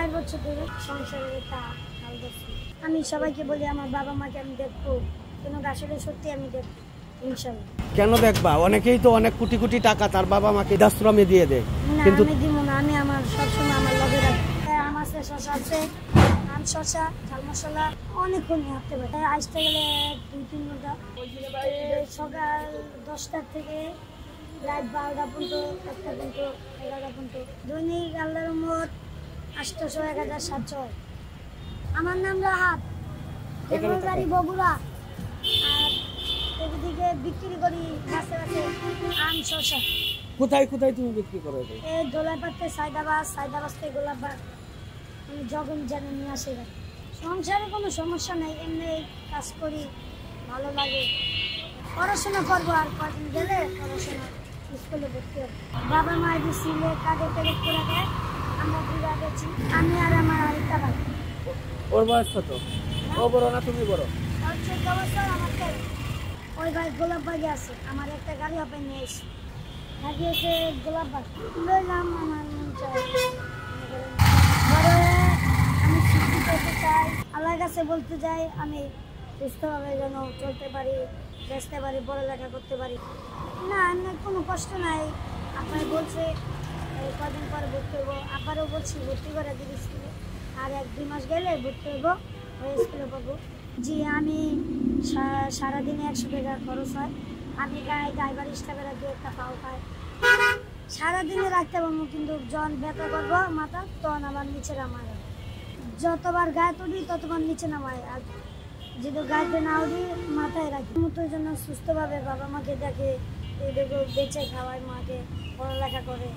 4 বছর ধরে সংসারের একটা হাল ধরছি। আমি সবাইকে বলি আমার বাবা মাকে আমি দেখবো, কিন্তু আসলে সত্যি আমি দেখবো ইনশাল্লাহ। কেন দেখবা? অনেকেই তো অনেক কোটি কোটি টাকা তার বাবা মাকে বৃদ্ধাশ্রমে দিয়ে দেয়। কিন্তু আমি দিব না, আমি আমার সবসময় আমার লগে রাখি। আমার শশা আছে, আম শশা, ঝাল মশলা অনেকক্ষণ হাঁটতে পারে। আসতে গেলে 2-3 ঘন্টা, সকাল 10টা থেকে রাত 12টা পর্যন্ত, 1টা পর্যন্ত, 11টা পর্যন্ত। দৈনিক আল্লাহর রহমত 800, 1000, 700। আমার নাম রাহাত, বাড়ি বগুড়া। আর এদিকে বিক্রি করি গাছে গাছে আম শশা। কোথায় কোথায় তুমি বিক্রি করো? এই দোলাইপাড়তে সাইদাবাস থেকে গোলাপবাগ, আমি যখন যেন নিয়ে আসি। সংসারে কোনো সমস্যা নেই, এমনি কাজ করি, ভালো লাগে। পড়াশোনা করবো, আর কদিন গেলে পড়াশোনা স্কুলে ভর্তি হবে। বাবা মা দিছিলে কাজে পেরে করে দেয়, আমরা দুইটা গেছি, আমি আর আমার আরেকটা ভাই। ওর বয়স কত? ও বড় না তুমি বড়? 14 বছর আমার থেকে। ওই ভাই গোলাপবাগে আছে, আমার একটা গাড়ি হবে নিয়ে এসে লাগিয়েছে গোলাপবাগ, লইলাম। আমার মন চাই ঘরে আমি শিক্ষিত হতে চাই, আল্লাহর কাছে বলতে চাই আমি সুস্থভাবে যেন চলতে পারি, বেচতে পারি, পড়ালেখা করতে পারি। না, এমনি কোনো কষ্ট নাই। আপনার বলছে কদিন পরে ভর্তি হবো, আবারও বলছি ভর্তি করে দিবি স্কুলে, আর 1-2 মাস গেলে ভর্তি হবো, ওই স্কুলে পাবো। জি, আমি সারাদিনে 100 টাকা খরচ হয়। আমি ড্রাইভার স্টাফের 2-1টা পাও খাই। সারাদিনে রাখতে পারবো, কিন্তু যখন ব্যথা করবো মাথা, তখন আবার নিচে নামায়। যতবার গায়ে তুলি ততবার নিচে নামায়, আর যদি গায়ে না উঠি মাথায় রাখি। মতো জন্য সুস্থভাবে বাবা মাকে দেখে, বেঁচে খাওয়ায়, মাকে পড়ালেখা করে।